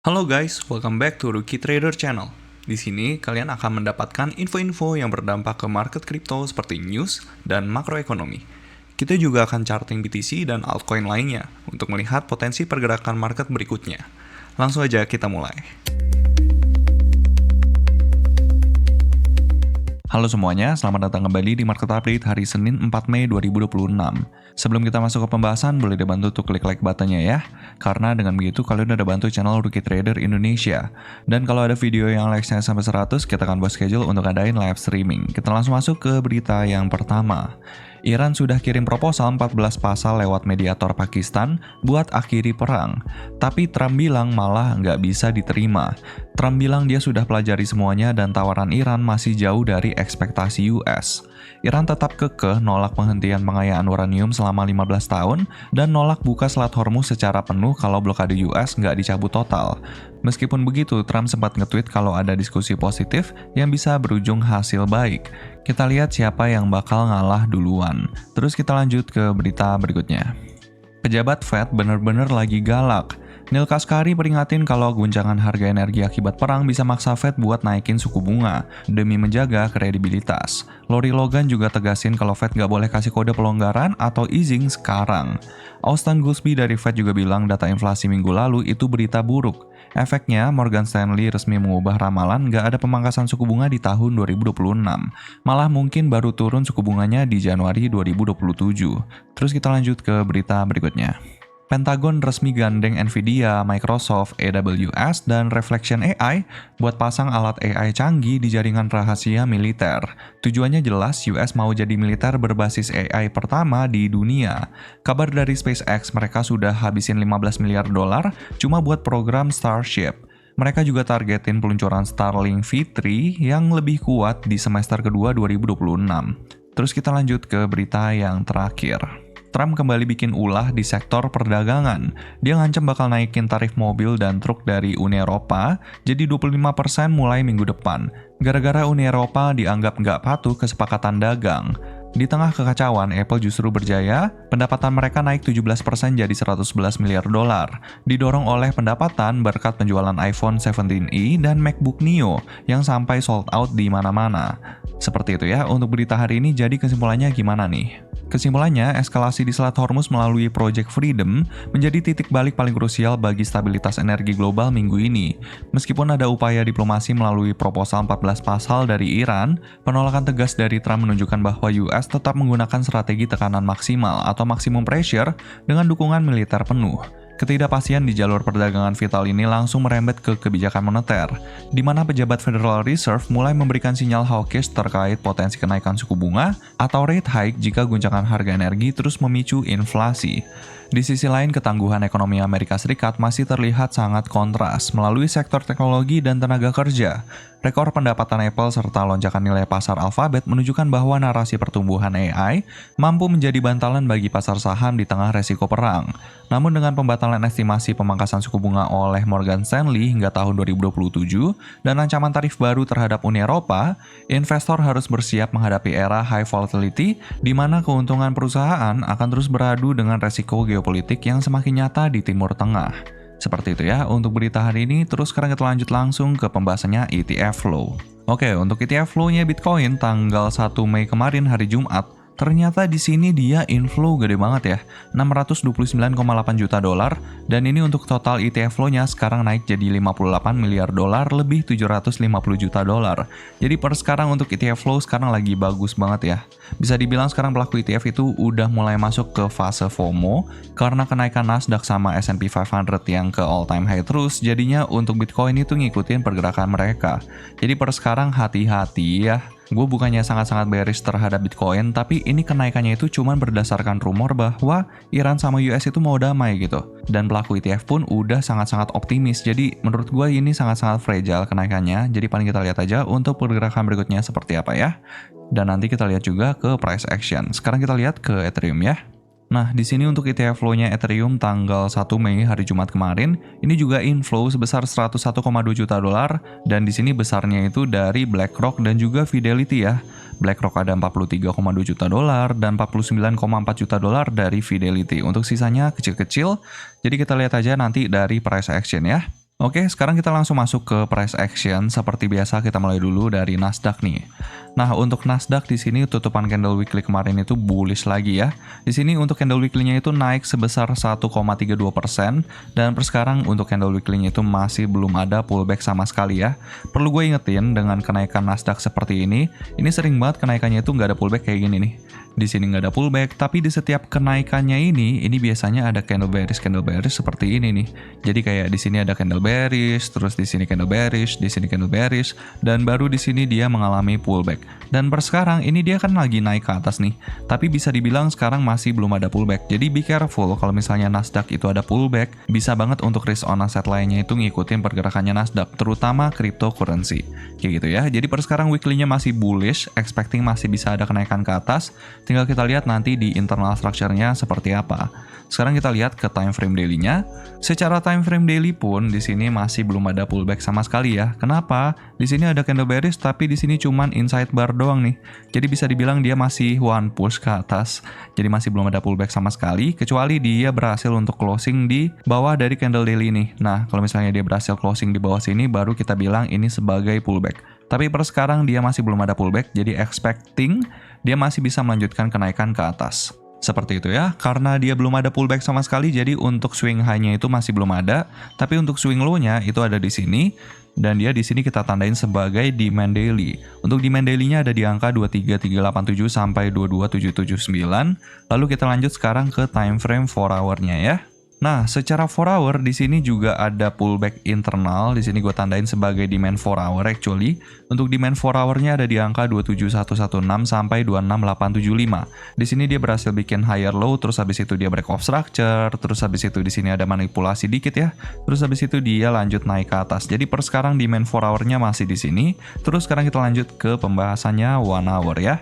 Halo guys, welcome back to Rookie Trader Channel. Di sini kalian akan mendapatkan info-info yang berdampak ke market kripto seperti news dan makroekonomi. Kita juga akan charting BTC dan altcoin lainnya untuk melihat potensi pergerakan market berikutnya. Langsung aja kita mulai. Halo semuanya, selamat datang kembali di Market Update hari Senin 4 Mei 2026. Sebelum kita masuk ke pembahasan, boleh dibantu untuk klik like buttonnya ya. Karena dengan begitu kalian udah bantu channel Rookie Trader Indonesia. Dan kalau ada video yang likes-nya sampai 100, kita akan buat schedule untuk adain live streaming. Kita langsung masuk ke berita yang pertama. Iran sudah kirim proposal 14 pasal lewat mediator Pakistan buat akhiri perang. Tapi Trump bilang malah nggak bisa diterima. Trump bilang dia sudah pelajari semuanya dan tawaran Iran masih jauh dari ekspektasi US. Iran tetap kekeh nolak penghentian pengayaan uranium selama 15 tahun dan nolak buka Selat Hormuz secara penuh kalau blokade US nggak dicabut total. Meskipun begitu, Trump sempat nge-tweet kalau ada diskusi positif yang bisa berujung hasil baik. Kita lihat siapa yang bakal ngalah duluan. Terus kita lanjut ke berita berikutnya. Pejabat Fed bener-bener lagi galak. Neil Kashkari peringatin kalau guncangan harga energi akibat perang bisa maksa Fed buat naikin suku bunga demi menjaga kredibilitas. Lori Logan juga tegasin kalau Fed nggak boleh kasih kode pelonggaran atau easing sekarang. Austin Goolsbee dari Fed juga bilang data inflasi minggu lalu itu berita buruk. Efeknya, Morgan Stanley resmi mengubah ramalan nggak ada pemangkasan suku bunga di tahun 2026. Malah mungkin baru turun suku bunganya di Januari 2027. Terus kita lanjut ke berita berikutnya. Pentagon resmi gandeng Nvidia, Microsoft, AWS, dan Reflection AI buat pasang alat AI canggih di jaringan rahasia militer. Tujuannya jelas, US mau jadi militer berbasis AI pertama di dunia. Kabar dari SpaceX, mereka sudah habisin 15 miliar dolar cuma buat program Starship. Mereka juga targetin peluncuran Starlink V3 yang lebih kuat di semester kedua 2026. Terus kita lanjut ke berita yang terakhir. Trump kembali bikin ulah di sektor perdagangan. Dia ngancam bakal naikin tarif mobil dan truk dari Uni Eropa jadi 25% mulai minggu depan. Gara-gara Uni Eropa dianggap nggak patuh kesepakatan dagang. Di tengah kekacauan, Apple justru berjaya, pendapatan mereka naik 17% jadi 111 miliar dolar. Didorong oleh pendapatan berkat penjualan iPhone 17e dan MacBook Neo yang sampai sold out di mana-mana. Seperti itu ya untuk berita hari ini, jadi kesimpulannya gimana nih? Kesimpulannya, eskalasi di Selat Hormuz melalui Project Freedom menjadi titik balik paling krusial bagi stabilitas energi global minggu ini. Meskipun ada upaya diplomasi melalui proposal 14 pasal dari Iran, penolakan tegas dari Trump menunjukkan bahwa US tetap menggunakan strategi tekanan maksimal atau maximum pressure dengan dukungan militer penuh. Ketidakpastian di jalur perdagangan vital ini langsung merembet ke kebijakan moneter, di mana pejabat Federal Reserve mulai memberikan sinyal hawkish terkait potensi kenaikan suku bunga atau rate hike jika guncangan harga energi terus memicu inflasi. Di sisi lain, ketangguhan ekonomi Amerika Serikat masih terlihat sangat kontras melalui sektor teknologi dan tenaga kerja. Rekor pendapatan Apple serta lonjakan nilai pasar Alphabet menunjukkan bahwa narasi pertumbuhan AI mampu menjadi bantalan bagi pasar saham di tengah resiko perang. Namun dengan pembatalan estimasi pemangkasan suku bunga oleh Morgan Stanley hingga tahun 2027 dan ancaman tarif baru terhadap Uni Eropa, investor harus bersiap menghadapi era high volatility di mana keuntungan perusahaan akan terus beradu dengan resiko geopolitik yang semakin nyata di Timur Tengah. Seperti itu ya untuk berita hari ini. Terus sekarang kita lanjut langsung ke pembahasannya ETF flow. Oke, untuk ETF flow-nya Bitcoin tanggal 1 Mei kemarin hari Jumat, ternyata di sini dia inflow gede banget ya, 629,8 juta dolar, dan ini untuk total ETF flow-nya sekarang naik jadi 58 miliar dolar lebih 750 juta dolar. Jadi per sekarang untuk ETF flow sekarang lagi bagus banget ya. Bisa dibilang sekarang pelaku ETF itu udah mulai masuk ke fase FOMO karena kenaikan Nasdaq sama S&P 500 yang ke all time high terus, jadinya untuk Bitcoin itu ngikutin pergerakan mereka. Jadi per sekarang hati-hati ya. Gue bukannya sangat-sangat bearish terhadap Bitcoin, tapi ini kenaikannya itu cuma berdasarkan rumor bahwa Iran sama US itu mau damai gitu. Dan pelaku ETF pun udah sangat-sangat optimis, jadi menurut gue ini sangat-sangat fragile kenaikannya, jadi paling kita lihat aja untuk pergerakan berikutnya seperti apa ya. Dan nanti kita lihat juga ke price action. Sekarang kita lihat ke Ethereum ya. Nah, di sini untuk ETF flow-nya Ethereum tanggal 1 Mei hari Jumat kemarin, ini juga inflow sebesar 101,2 juta dolar, dan di sini besarnya itu dari BlackRock dan juga Fidelity ya. BlackRock ada 43,2 juta dolar dan 49,4 juta dolar dari Fidelity. Untuk sisanya kecil-kecil, jadi kita lihat aja nanti dari price action ya. Oke, sekarang kita langsung masuk ke price action. Seperti biasa kita mulai dulu dari Nasdaq nih. Nah, untuk Nasdaq di sini tutupan candle weekly kemarin itu bullish lagi ya. Di sini untuk candle weekly-nya itu naik sebesar 1,32% dan per sekarang untuk candle weekly-nya itu masih belum ada pullback sama sekali ya. Perlu gue ingetin dengan kenaikan Nasdaq seperti ini sering banget kenaikannya itu nggak ada pullback kayak gini nih. Di sini nggak ada pullback, tapi di setiap kenaikannya ini biasanya ada candle bearish seperti ini nih. Jadi kayak di sini ada candle bearish, terus di sini candle bearish, di sini candle bearish, dan baru di sini dia mengalami pullback. Dan per sekarang ini dia kan lagi naik ke atas nih, tapi bisa dibilang sekarang masih belum ada pullback. Jadi be careful kalau misalnya Nasdaq itu ada pullback, bisa banget untuk risk on asset lainnya itu ngikutin pergerakannya Nasdaq, terutama cryptocurrency. Kayak gitu ya. Jadi per sekarang weekly-nya masih bullish, expecting masih bisa ada kenaikan ke atas. Tinggal kita lihat nanti di internal structure-nya seperti apa. Sekarang kita lihat ke time frame daily-nya. Secara time frame daily pun di sini masih belum ada pullback sama sekali ya. Kenapa? Di sini ada candle bearish tapi di sini cuman inside bar doang nih. Jadi bisa dibilang dia masih one push ke atas. Jadi masih belum ada pullback sama sekali kecuali dia berhasil untuk closing di bawah dari candle daily nih. Nah, kalau misalnya dia berhasil closing di bawah sini baru kita bilang ini sebagai pullback. Tapi per sekarang dia masih belum ada pullback, jadi expecting dia masih bisa melanjutkan kenaikan ke atas. Seperti itu ya, karena dia belum ada pullback sama sekali, jadi untuk swing high-nya itu masih belum ada, tapi untuk swing low-nya itu ada di sini, dan dia di sini kita tandain sebagai demand daily. Untuk demand daily-nya ada di angka 23387 sampai 22779. Lalu kita lanjut sekarang ke time frame 4 hour-nya ya. Nah, secara 4 hour di sini juga ada pullback internal. Di sini gue tandain sebagai demand 4 hour actually. Untuk demand 4 hour-nya ada di angka 27116 sampai 26875. Di sini dia berhasil bikin higher low, terus habis itu dia break off structure, terus habis itu di sini ada manipulasi dikit ya. Terus habis itu dia lanjut naik ke atas. Jadi per sekarang demand 4 hour-nya masih di sini. Terus sekarang kita lanjut ke pembahasannya 1 hour ya.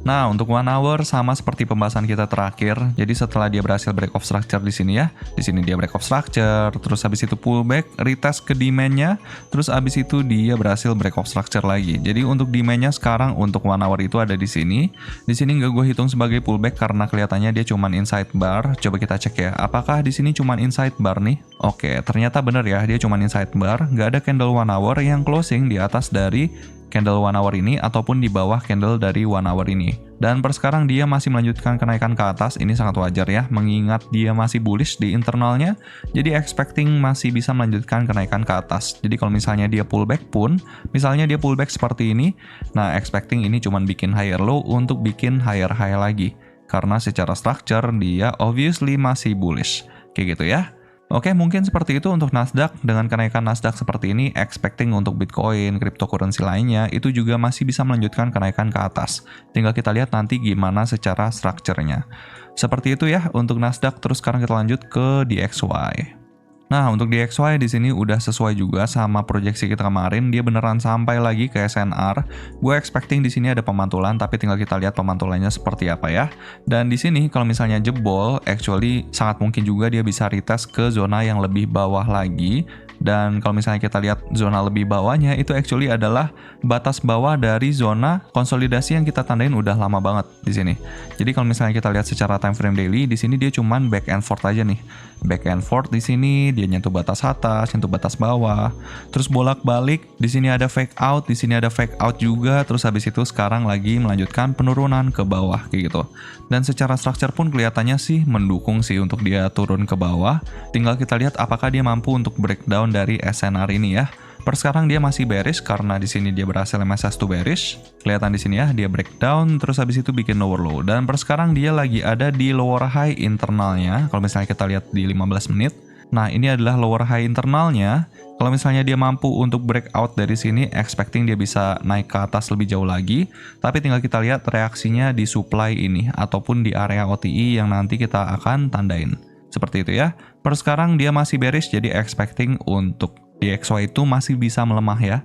Nah, untuk 1 hour sama seperti pembahasan kita terakhir. Jadi setelah dia berhasil break off structure di sini ya. Di sini dia break off structure, terus habis itu pullback, retest ke demand-nya, terus habis itu dia berhasil break off structure lagi. Jadi untuk demand-nya sekarang untuk 1 hour itu ada di sini. Di sini nggak gue hitung sebagai pullback karena kelihatannya dia cuman inside bar. Coba kita cek ya. Apakah di sini cuman inside bar nih? Oke, ternyata bener ya, dia cuman inside bar. Nggak ada candle 1 hour yang closing di atas dari candle 1 hour ini ataupun di bawah candle dari 1 hour ini. Dan per sekarang dia masih melanjutkan kenaikan ke atas, ini sangat wajar ya, mengingat dia masih bullish di internalnya, jadi expecting masih bisa melanjutkan kenaikan ke atas. Jadi kalau misalnya dia pullback pun, misalnya dia pullback seperti ini, nah expecting ini cuman bikin higher low untuk bikin higher high lagi. Karena secara structure dia obviously masih bullish. Kayak gitu ya. Oke, mungkin seperti itu untuk Nasdaq. Dengan kenaikan Nasdaq seperti ini, expecting untuk Bitcoin, cryptocurrency lainnya, itu juga masih bisa melanjutkan kenaikan ke atas. Tinggal kita lihat nanti gimana secara structure-nya. Seperti itu ya untuk Nasdaq. Terus sekarang kita lanjut ke DXY. Nah, untuk DXY di sini udah sesuai juga sama proyeksi kita kemarin. Dia beneran sampai lagi ke SNR. Gue expecting di sini ada pemantulan, tapi tinggal kita lihat pemantulannya seperti apa ya. Dan di sini kalau misalnya jebol, actually sangat mungkin juga dia bisa retest ke zona yang lebih bawah lagi. Dan kalau misalnya kita lihat zona lebih bawahnya, itu actually adalah batas bawah dari zona konsolidasi yang kita tandain udah lama banget di sini. Jadi kalau misalnya kita lihat secara time frame daily, di sini dia cuman back and forth aja nih. Back and forth di sini dia nyentuh batas atas, nyentuh batas bawah, terus bolak-balik. Di sini ada fake out, di sini ada fake out juga. Terus habis itu sekarang lagi melanjutkan penurunan ke bawah kayak gitu. Dan secara structure pun kelihatannya sih mendukung sih untuk dia turun ke bawah. Tinggal kita lihat apakah dia mampu untuk breakdown dari SNR ini ya. Per sekarang dia masih bearish karena di sini dia berhasil MSS2 bearish. Kelihatan di sini ya, dia breakdown terus habis itu bikin lower low. Dan per sekarang dia lagi ada di lower high internalnya. Kalau misalnya kita lihat di 15 menit. Nah, ini adalah lower high internalnya. Kalau misalnya dia mampu untuk breakout dari sini, expecting dia bisa naik ke atas lebih jauh lagi. Tapi tinggal kita lihat reaksinya di supply ini ataupun di area OTI yang nanti kita akan tandain. Seperti itu ya. Per sekarang dia masih bearish, jadi expecting untuk DXY itu masih bisa melemah ya.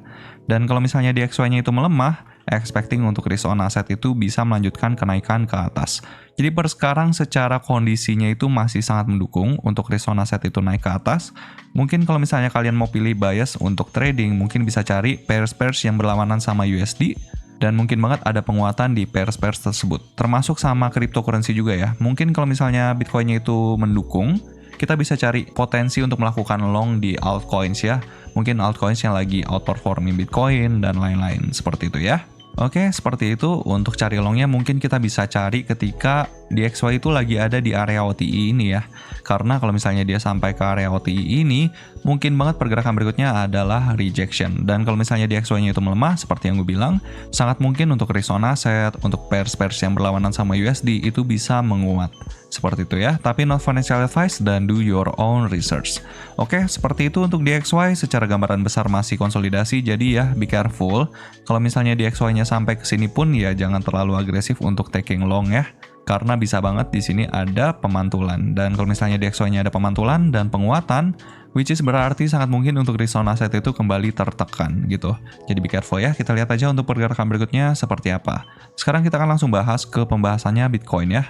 Dan kalau misalnya DXY-nya itu melemah, expecting untuk risk on asset itu bisa melanjutkan kenaikan ke atas. Jadi per sekarang secara kondisinya itu masih sangat mendukung untuk risk on asset itu naik ke atas. Mungkin kalau misalnya kalian mau pilih bias untuk trading, mungkin bisa cari pairs-pairs yang berlawanan sama USD. Dan mungkin banget ada penguatan di pairs-pairs tersebut. Termasuk sama cryptocurrency juga ya. Mungkin kalau misalnya Bitcoin-nya itu mendukung, kita bisa cari potensi untuk melakukan long di altcoins ya. Mungkin altcoins yang lagi outperforming Bitcoin dan lain-lain seperti itu ya. Oke, seperti itu. Untuk cari longnya mungkin kita bisa cari ketika DXY itu lagi ada di area OTI ini ya. Karena kalau misalnya dia sampai ke area OTI ini, mungkin banget pergerakan berikutnya adalah rejection. Dan kalau misalnya DXY-nya itu melemah, seperti yang gue bilang, sangat mungkin untuk risk on asset, untuk pairs-pairs yang berlawanan sama USD itu bisa menguat. Seperti itu ya, tapi not financial advice dan do your own research. Oke, seperti itu untuk DXY. Secara gambaran besar masih konsolidasi, jadi ya be careful. Kalau misalnya DXY-nya sampai ke sini pun ya jangan terlalu agresif untuk taking long ya. Karena bisa banget di sini ada pemantulan. Dan kalau misalnya DXY-nya ada pemantulan dan penguatan, which is berarti sangat mungkin untuk risk on asset itu kembali tertekan gitu. Jadi be careful ya. Kita lihat aja untuk pergerakan berikutnya seperti apa. Sekarang kita akan langsung bahas ke pembahasannya Bitcoin ya.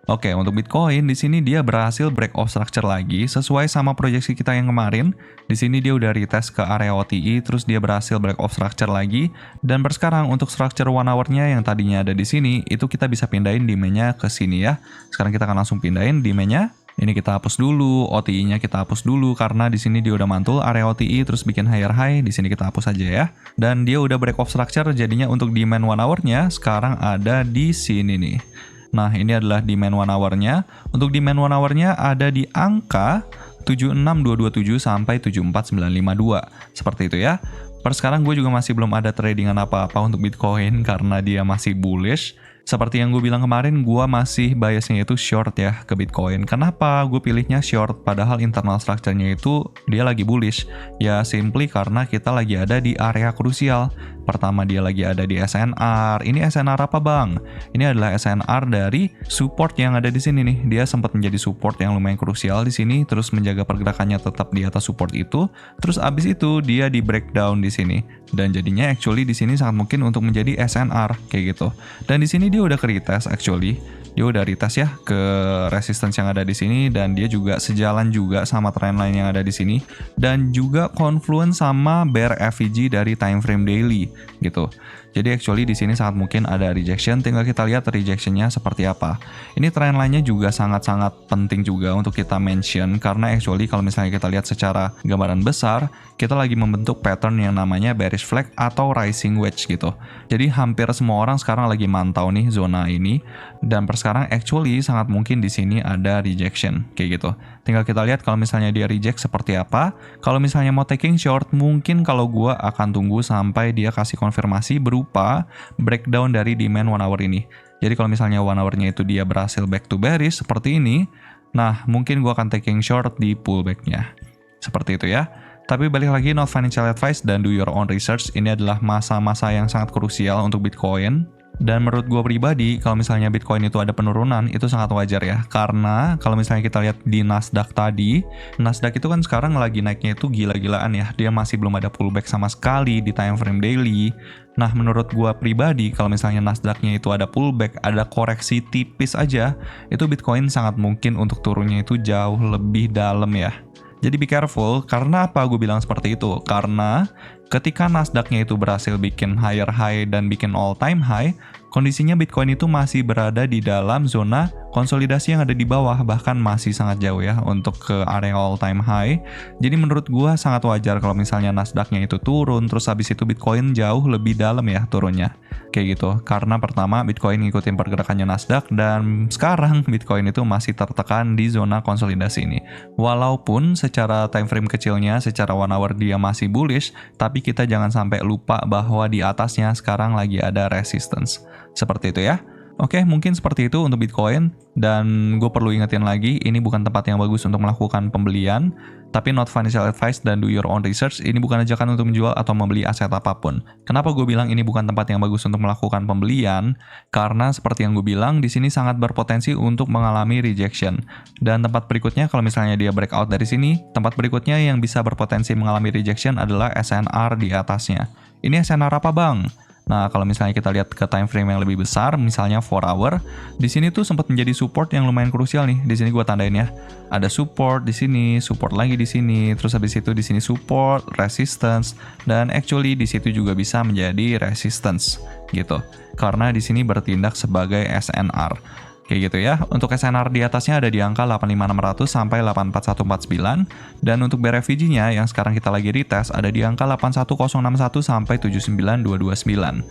Oke, untuk Bitcoin di sini dia berhasil break off structure lagi sesuai sama proyeksi kita yang kemarin. Di sini dia udah retest ke area OTI, terus dia berhasil break off structure lagi. Dan sekarang untuk structure 1 hour-nya yang tadinya ada di sini, itu kita bisa pindahin demand-nya ke sini ya. Sekarang kita akan langsung pindahin demand-nya. Ini kita hapus dulu, OTI-nya kita hapus dulu karena di sini dia udah mantul area OTI terus bikin higher high, di sini kita hapus aja ya. Dan dia udah break off structure, jadinya untuk demand 1 hour-nya sekarang ada di sini nih. Nah, ini adalah demand 1 hour-nya. Untuk demand 1 hour-nya ada di angka 76227 sampai 74952. Seperti itu ya. Per sekarang gue juga masih belum ada tradingan apa-apa untuk Bitcoin karena dia masih bullish. Seperti yang gue bilang kemarin, gue masih biasnya itu short ya ke Bitcoin. Kenapa gue pilihnya short padahal internal structure-nya itu dia lagi bullish? Ya simply karena kita lagi ada di area krusial. Pertama dia lagi ada di SNR. Ini SNR apa bang? Ini adalah SNR dari support yang ada di sini nih. Dia sempat menjadi support yang lumayan krusial di sini, terus menjaga pergerakannya tetap di atas support itu. Terus abis itu dia di breakdown di sini. Dan jadinya actually di sini sangat mungkin untuk menjadi SNR kayak gitu. Dan di sini dia udah ke retest actually. Dia udah retest ya ke resistance yang ada di sini dan dia juga sejalan juga sama trendline yang ada di sini dan juga confluence sama bear FVG dari time frame daily gitu. Jadi actually di sini sangat mungkin ada rejection, tinggal kita lihat rejectionnya seperti apa. Ini trendline-nya juga sangat-sangat penting juga untuk kita mention karena actually kalau misalnya kita lihat secara gambaran besar, kita lagi membentuk pattern yang namanya bearish flag atau rising wedge gitu. Jadi hampir semua orang sekarang lagi mantau nih zona ini dan per sekarang actually sangat mungkin di sini ada rejection kayak gitu. Tinggal kita lihat kalau misalnya dia reject seperti apa. Kalau misalnya mau taking short, mungkin kalau gua akan tunggu sampai dia kasih konfirmasi berupa breakdown dari demand 1 hour ini. Jadi kalau misalnya 1 hour-nya itu dia berhasil back to bearish seperti ini, nah mungkin gua akan taking short di pullback-nya. Seperti itu ya. Tapi balik lagi, not financial advice dan do your own research. Ini adalah masa-masa yang sangat krusial untuk Bitcoin. Dan menurut gue pribadi, kalau misalnya Bitcoin itu ada penurunan, itu sangat wajar ya. Karena kalau misalnya kita lihat di Nasdaq tadi, Nasdaq itu kan sekarang lagi naiknya itu gila-gilaan ya. Dia masih belum ada pullback sama sekali di time frame daily. Nah, menurut gue pribadi, kalau misalnya Nasdaq-nya itu ada pullback, ada koreksi tipis aja, itu Bitcoin sangat mungkin untuk turunnya itu jauh lebih dalam ya. Jadi be careful, karena apa gue bilang seperti itu? Karena ketika Nasdaq-nya itu berhasil bikin higher high dan bikin all time high, kondisinya Bitcoin itu masih berada di dalam zona konsolidasi yang ada di bawah, bahkan masih sangat jauh ya untuk ke area all time high. Jadi menurut gua sangat wajar kalau misalnya Nasdaq-nya itu turun, terus habis itu Bitcoin jauh lebih dalam ya turunnya. Kayak gitu, karena pertama Bitcoin ngikutin pergerakannya Nasdaq dan sekarang Bitcoin itu masih tertekan di zona konsolidasi ini. Walaupun secara time frame kecilnya, secara 1 hour dia masih bullish, tapi kita jangan sampai lupa bahwa di atasnya sekarang lagi ada resistance. Seperti itu ya. Oke, mungkin seperti itu untuk Bitcoin. Dan gue perlu ingetin lagi, ini bukan tempat yang bagus untuk melakukan pembelian. Tapi not financial advice dan do your own research. Ini bukan ajakan untuk menjual atau membeli aset apapun. Kenapa gue bilang ini bukan tempat yang bagus untuk melakukan pembelian? Karena seperti yang gue bilang, di sini sangat berpotensi untuk mengalami rejection. Dan tempat berikutnya, kalau misalnya dia breakout dari sini, tempat berikutnya yang bisa berpotensi mengalami rejection adalah SNR di atasnya. Ini SNR apa bang? Nah, kalau misalnya kita lihat ke time frame yang lebih besar, misalnya 4 hour, di sini tuh sempat menjadi support yang lumayan krusial nih. Di sini gua tandain ya. Ada support di sini, support lagi di sini, terus habis itu di sini support, resistance, dan actually di situ juga bisa menjadi resistance gitu. Karena di sini bertindak sebagai SNR. Kayak gitu ya. Untuk SNR di atasnya ada di angka 85600 sampai 84149, dan untuk BRFVG-nya yang sekarang kita lagi retest ada di angka 81061 sampai 79229.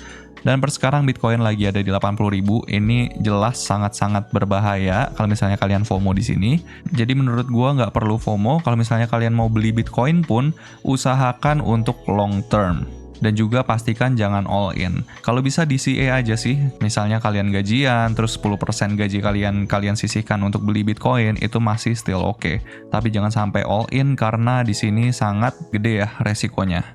Dan per sekarang Bitcoin lagi ada di 80.000. Ini jelas sangat-sangat berbahaya kalau misalnya kalian FOMO di sini. Jadi menurut gua nggak perlu FOMO. Kalau misalnya kalian mau beli Bitcoin pun usahakan untuk long term. Dan juga pastikan jangan all in. Kalau bisa DCA aja sih. Misalnya kalian gajian, terus 10% gaji kalian sisihkan untuk beli Bitcoin, itu masih still oke. Tapi jangan sampai all in karena di sini sangat gede ya resikonya.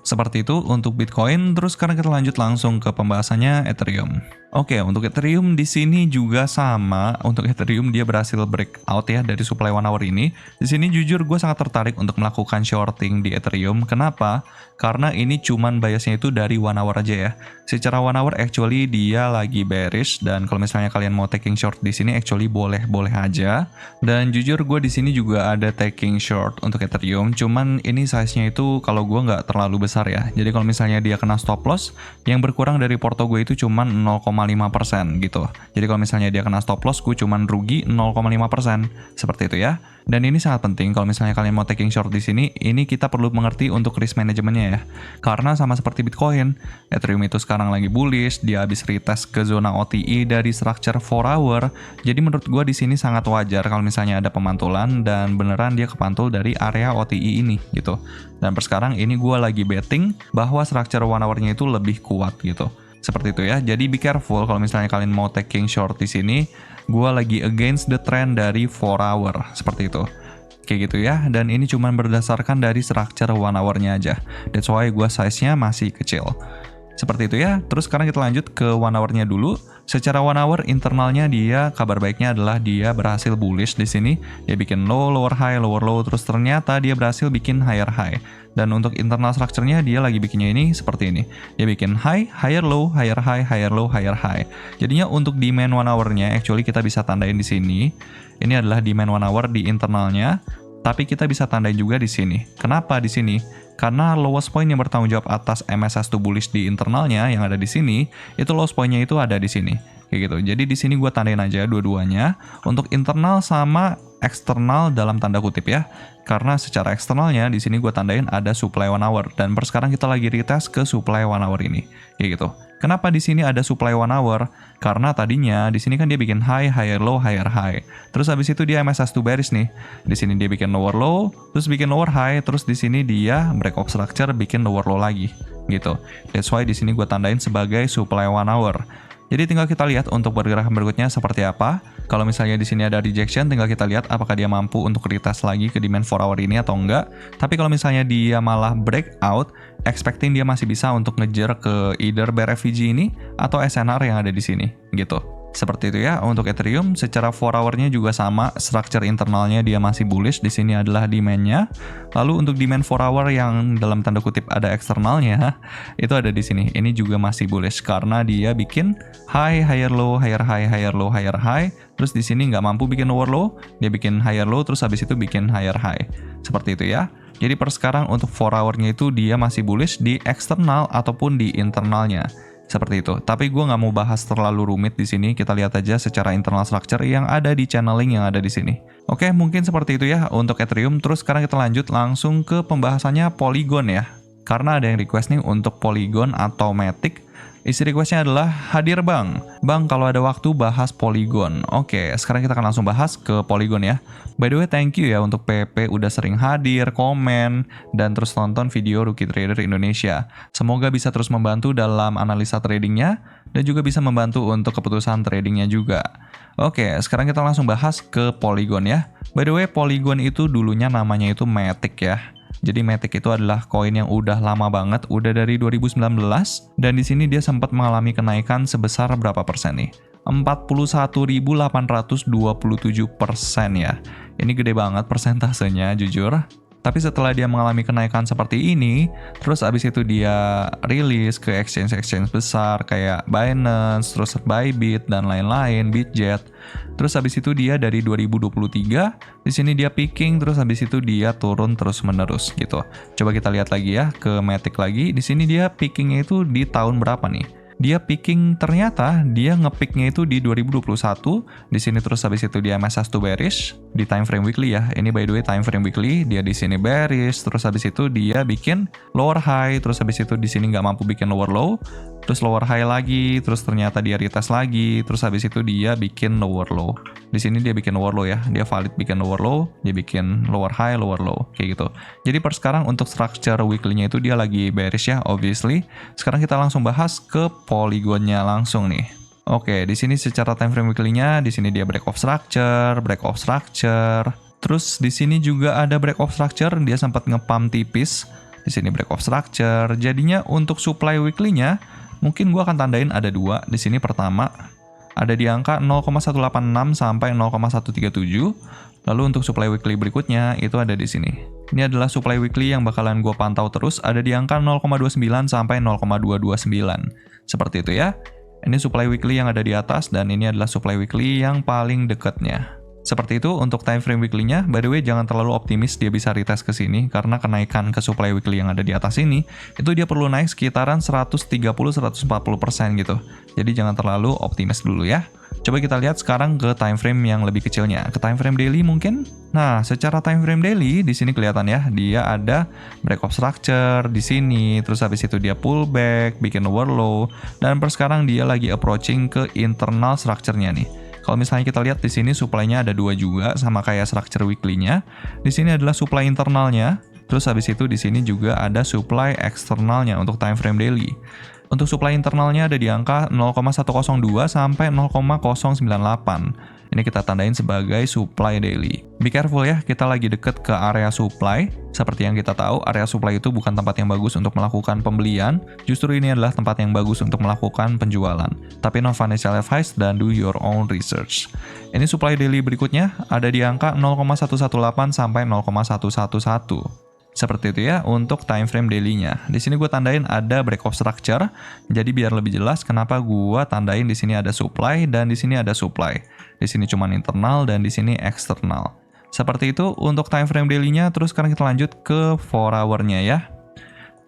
Seperti itu untuk Bitcoin. Terus sekarang kita lanjut langsung ke pembahasannya Ethereum. Oke, untuk Ethereum di sini juga sama. Untuk Ethereum dia berhasil breakout ya dari supply 1 hour ini. Di sini jujur gue sangat tertarik untuk melakukan shorting di Ethereum. Kenapa? Karena ini cuman biasnya itu dari 1 hour aja ya. Secara 1 hour actually dia lagi bearish, dan kalau misalnya kalian mau taking short di sini actually boleh aja. Dan jujur gue di sini juga ada taking short untuk Ethereum. Cuman ini size-nya itu kalau gue nggak terlalu besar ya. Jadi kalau misalnya dia kena stop loss, yang berkurang dari porto gue itu cuman 0,5% gitu. Jadi kalau misalnya dia kena stop loss, gue cuman rugi 0,5%. Seperti itu ya. Dan ini sangat penting kalau misalnya kalian mau taking short di sini, ini kita perlu mengerti untuk risk manajemennya ya. Karena sama seperti Bitcoin, Ethereum itu sekarang lagi bullish, dia habis retest ke zona OTI dari structure 4 hour. Jadi menurut gue di sini sangat wajar kalau misalnya ada pemantulan dan beneran dia kepantul dari area OTI ini gitu. Dan per sekarang ini gue lagi betting bahwa structure 1 hour-nya itu lebih kuat gitu. Seperti itu ya. Jadi be careful kalau misalnya kalian mau taking short di sini. Gue lagi against the trend dari 4 hour. Seperti itu. Kayak gitu ya. Dan ini cuma berdasarkan dari structure 1 hour-nya aja. That's why gue size-nya masih kecil. Seperti itu ya. Terus sekarang kita lanjut ke 1 hour-nya dulu. Secara 1 hour internalnya dia, kabar baiknya adalah dia berhasil bullish di sini. Dia bikin low, lower high, lower low, terus ternyata dia berhasil bikin higher high. Dan untuk internal structure-nya dia lagi bikinnya ini seperti ini. Dia bikin high, higher low, higher high, higher low, higher high. Jadinya untuk demand 1 hour-nya actually kita bisa tandain di sini. Ini adalah demand 1 hour di internalnya. Tapi kita bisa tandain juga di sini. Kenapa di sini? Karena lowest point yang bertanggung jawab atas MSS2 bullish di internalnya yang ada di sini, itu lowest point-nya itu ada di sini. Kayak gitu. Jadi di sini gue tandain aja dua-duanya untuk internal sama eksternal dalam tanda kutip ya. Karena secara eksternalnya di sini gue tandain ada supply 1 hour, dan per sekarang kita lagi retest ke supply 1 hour ini. Kayak gitu. Kenapa di sini ada supply 1 hour? Karena tadinya di sini kan dia bikin high, higher low, higher high. Terus habis itu dia MSS2 bearish nih. Di sini dia bikin lower low, terus bikin lower high, terus di sini dia breakout structure bikin lower low lagi. Gitu. That's why di sini gue tandain sebagai supply 1 hour. Jadi tinggal kita lihat untuk pergerakan berikutnya seperti apa. Kalau misalnya di sini ada rejection, tinggal kita lihat apakah dia mampu untuk retest lagi ke demand 4 hour ini atau enggak. Tapi kalau misalnya dia malah breakout, expecting dia masih bisa untuk ngejar ke either BRFVG ini atau SNR yang ada di sini, gitu. Seperti itu ya untuk Ethereum. Secara 4 hour-nya juga sama, structure internalnya dia masih bullish. Di sini adalah demand-nya. Lalu untuk demand 4 hour yang dalam tanda kutip ada eksternalnya, itu ada di sini. Ini juga masih bullish karena dia bikin high, higher low, higher high, higher low, higher high. Terus di sini nggak mampu bikin lower low, dia bikin higher low, terus habis itu bikin higher high. Seperti itu ya. Jadi per sekarang untuk 4 hour-nya itu dia masih bullish di eksternal ataupun di internalnya. Seperti itu. Tapi gue nggak mau bahas terlalu rumit di sini. Kita lihat aja secara internal structure yang ada di channeling yang ada di sini. Oke, mungkin seperti itu ya untuk Ethereum. Terus sekarang kita lanjut langsung ke pembahasannya Polygon ya. Karena ada yang request nih untuk Polygon atau Matic. Isi requestnya adalah hadir bang. Bang, kalau ada waktu bahas Polygon. Oke, sekarang kita akan langsung bahas ke Polygon ya. By the way, thank you ya untuk PP udah sering hadir, komen, dan terus nonton video Rookie Trader Indonesia. Semoga bisa terus membantu dalam analisa tradingnya, dan juga bisa membantu untuk keputusan tradingnya juga. Oke, sekarang kita langsung bahas ke Polygon ya. By the way, Polygon itu dulunya namanya itu Matic ya. Jadi Matic itu adalah koin yang udah lama banget, udah dari 2019, dan di sini dia sempat mengalami kenaikan sebesar berapa persen nih? 41.827% ya. Ini gede banget persentasenya jujur. Tapi setelah dia mengalami kenaikan seperti ini, terus abis itu dia rilis ke exchange-exchange besar kayak Binance, terus Bybit, dan lain-lain, Bitget. Terus abis itu dia dari 2023, di sini dia peaking, terus abis itu dia turun terus-menerus gitu. Coba kita lihat lagi ya ke Matic lagi. Di sini dia peakingnya itu di tahun berapa nih? dia picking, ternyata dia ngepicknya itu di 2021 di sini, terus habis itu dia MSS to bearish di time frame weekly ya. Ini by the way time frame weekly, dia di sini bearish, terus habis itu dia bikin lower high, terus habis itu di sini nggak mampu bikin lower low, terus lower high lagi, terus ternyata dia retest lagi, terus habis itu dia bikin lower low. Di sini dia bikin lower low ya, dia valid bikin lower low, dia bikin lower high, lower low, kayak gitu. Jadi per sekarang untuk structure weekly-nya itu dia lagi bearish ya, obviously. Sekarang kita langsung bahas ke Polygonnya langsung nih. Oke, di sini secara time frame weekly-nya, di sini dia break of structure, break of structure. Terus di sini juga ada break of structure, dia sempat ngepump tipis. Di sini break of structure. Jadinya untuk supply weekly-nya, mungkin gua akan tandain ada dua. Di sini pertama ada di angka 0,186 sampai 0,137. Lalu untuk supply weekly berikutnya itu ada di sini. Ini adalah supply weekly yang bakalan gue pantau terus, ada di angka 0,29 sampai 0,229. Seperti itu ya. Ini supply weekly yang ada di atas, dan ini adalah supply weekly yang paling dekatnya. Seperti itu untuk time frame weekly-nya. By the way, jangan terlalu optimis dia bisa retest ke sini, karena kenaikan ke supply weekly yang ada di atas ini, itu dia perlu naik sekitaran 130-140% gitu. Jadi jangan terlalu optimis dulu ya. Coba kita lihat sekarang ke time frame yang lebih kecilnya, ke time frame daily mungkin. Nah, secara time frame daily di sini kelihatan ya, dia ada break of structure di sini, terus habis itu dia pullback, bikin lower low, dan per sekarang dia lagi approaching ke internal structure-nya nih. Kalau misalnya kita lihat di sini supply-nya ada dua juga, sama kayak structure weekly-nya. Di sini adalah supply internalnya, terus habis itu di sini juga ada supply eksternalnya untuk time frame daily. Untuk supply internalnya ada di angka 0,102 sampai 0,098. Ini kita tandain sebagai supply daily. Be careful ya, kita lagi deket ke area supply. Seperti yang kita tahu, area supply itu bukan tempat yang bagus untuk melakukan pembelian. Justru ini adalah tempat yang bagus untuk melakukan penjualan. Tapi no financial advice dan do your own research. Ini supply daily berikutnya ada di angka 0,118 sampai 0,111. Seperti itu ya untuk time frame daily-nya. Di sini gue tandain ada break of structure. Jadi biar lebih jelas kenapa gue tandain di sini ada supply dan di sini ada supply. Di sini cuma internal dan di sini eksternal. Seperti itu untuk time frame daily-nya. Terus sekarang kita lanjut ke 4 hour-nya ya.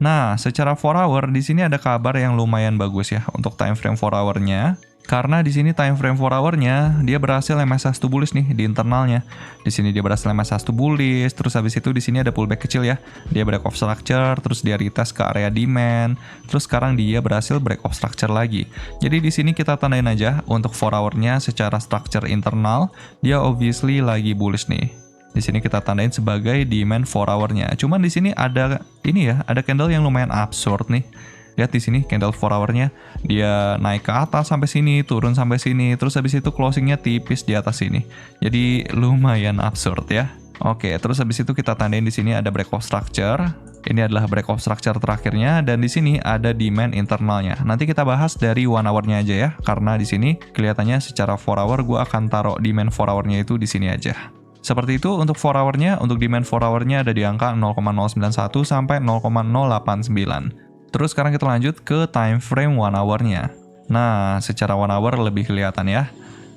Nah, secara 4 hour di sini ada kabar yang lumayan bagus ya untuk time frame 4 hour-nya. Karena di sini time frame 4 hour-nya dia berhasil MSS to bullish nih di internalnya. Di sini dia berhasil MSS to bullish, terus habis itu di sini ada pullback kecil ya. Dia break of structure, terus dia retest ke area demand, terus sekarang dia berhasil break of structure lagi. Jadi di sini kita tandain aja untuk 4 hour-nya secara structure internal, dia obviously lagi bullish nih. Di sini kita tandain sebagai demand 4 hour-nya. Cuman di sini ada ini ya, ada candle yang lumayan absurd nih. Lihat di sini candle 4 hour-nya, dia naik ke atas sampai sini, turun sampai sini, terus habis itu closing-nya tipis di atas sini. Jadi lumayan absurd ya. Oke, terus habis itu kita tandain di sini ada break of structure. Ini adalah break of structure terakhirnya, dan di sini ada demand internalnya. Nanti kita bahas dari 1 hour-nya aja ya, karena di sini kelihatannya secara 4 hour gue akan taruh demand 4 hour-nya itu di sini aja. Seperti itu untuk 4 hour-nya, untuk demand 4 hour-nya ada di angka 0,091 sampai 0,089. Terus sekarang kita lanjut ke time frame 1 hour-nya. Nah, secara 1 hour lebih kelihatan ya.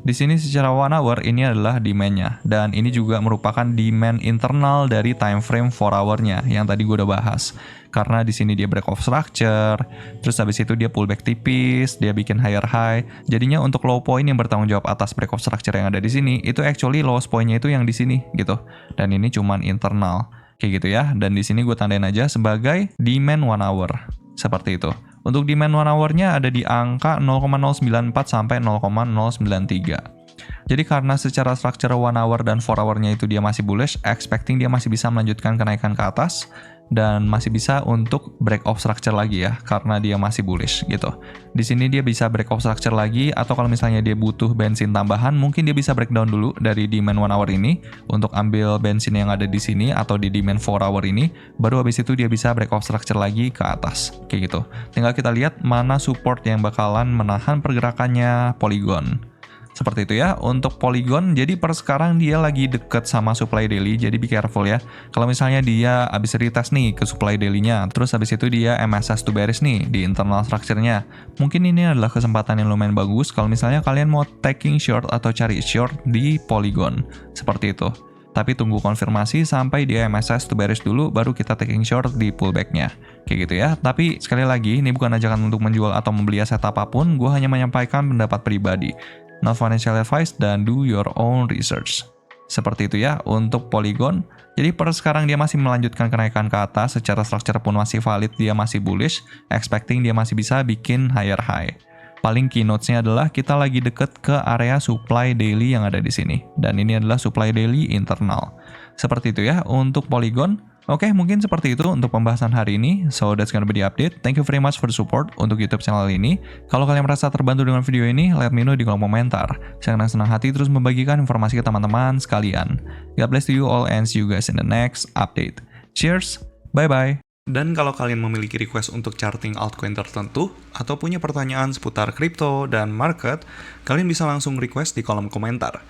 Di sini secara 1 hour ini adalah demand-nya, dan ini juga merupakan demand internal dari time frame 4 hour-nya yang tadi gue udah bahas. Karena di sini dia break of structure, terus habis itu dia pullback tipis, dia bikin higher high. Jadinya untuk low point yang bertanggung jawab atas break of structure yang ada di sini, itu actually lowest point-nya itu yang di sini gitu. Dan ini cuman internal. Kayak gitu ya, dan di sini gue tandain aja sebagai demand 1 hour. Seperti itu. Untuk demand 1 hour-nya ada di angka 0,094 sampai 0,093. Jadi karena secara structure 1 hour dan 4 hour-nya itu dia masih bullish, expecting dia masih bisa melanjutkan kenaikan ke atas dan masih bisa untuk break off structure lagi ya, karena dia masih bullish gitu. Di sini dia bisa break off structure lagi, atau kalau misalnya dia butuh bensin tambahan, mungkin dia bisa breakdown dulu dari demand 1 hour ini untuk ambil bensin yang ada di sini atau di demand 4 hour ini, baru habis itu dia bisa break off structure lagi ke atas kayak gitu. Tinggal kita lihat mana support yang bakalan menahan pergerakannya Polygon. Seperti itu ya untuk Polygon. Jadi per sekarang dia lagi deket sama supply daily, jadi be careful ya. Kalau misalnya dia habis retest nih ke supply daily-nya, terus habis itu dia MSS to bearish nih di internal structure-nya, mungkin ini adalah kesempatan yang lumayan bagus kalau misalnya kalian mau taking short atau cari short di Polygon. Seperti itu. Tapi tunggu konfirmasi sampai di MSS itu beres dulu, baru kita taking short di pullback-nya. Kayak gitu ya. Tapi sekali lagi, ini bukan ajakan untuk menjual atau membeli aset apapun, gue hanya menyampaikan pendapat pribadi. Not financial advice dan do your own research. Seperti itu ya untuk Polygon. Jadi per sekarang dia masih melanjutkan kenaikan ke atas, secara structure pun masih valid, dia masih bullish, expecting dia masih bisa bikin higher high. Paling keynotes-nya adalah kita lagi deket ke area supply daily yang ada di sini. Dan ini adalah supply daily internal. Seperti itu ya untuk Polygon. Oke, mungkin seperti itu untuk pembahasan hari ini. So, that's gonna be the update. Thank you very much for the support untuk YouTube channel ini. Kalau kalian merasa terbantu dengan video ini, let me know di kolom komentar. Saya akan senang hati terus membagikan informasi ke teman-teman sekalian. God bless to you all and see you guys in the next update. Cheers, bye-bye. Dan kalau kalian memiliki request untuk charting altcoin tertentu, atau punya pertanyaan seputar kripto dan market, kalian bisa langsung request di kolom komentar.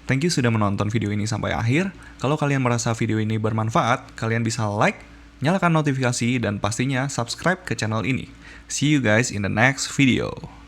Thank you sudah menonton video ini sampai akhir. Kalau kalian merasa video ini bermanfaat, kalian bisa like, nyalakan notifikasi, dan pastinya subscribe ke channel ini. See you guys in the next video.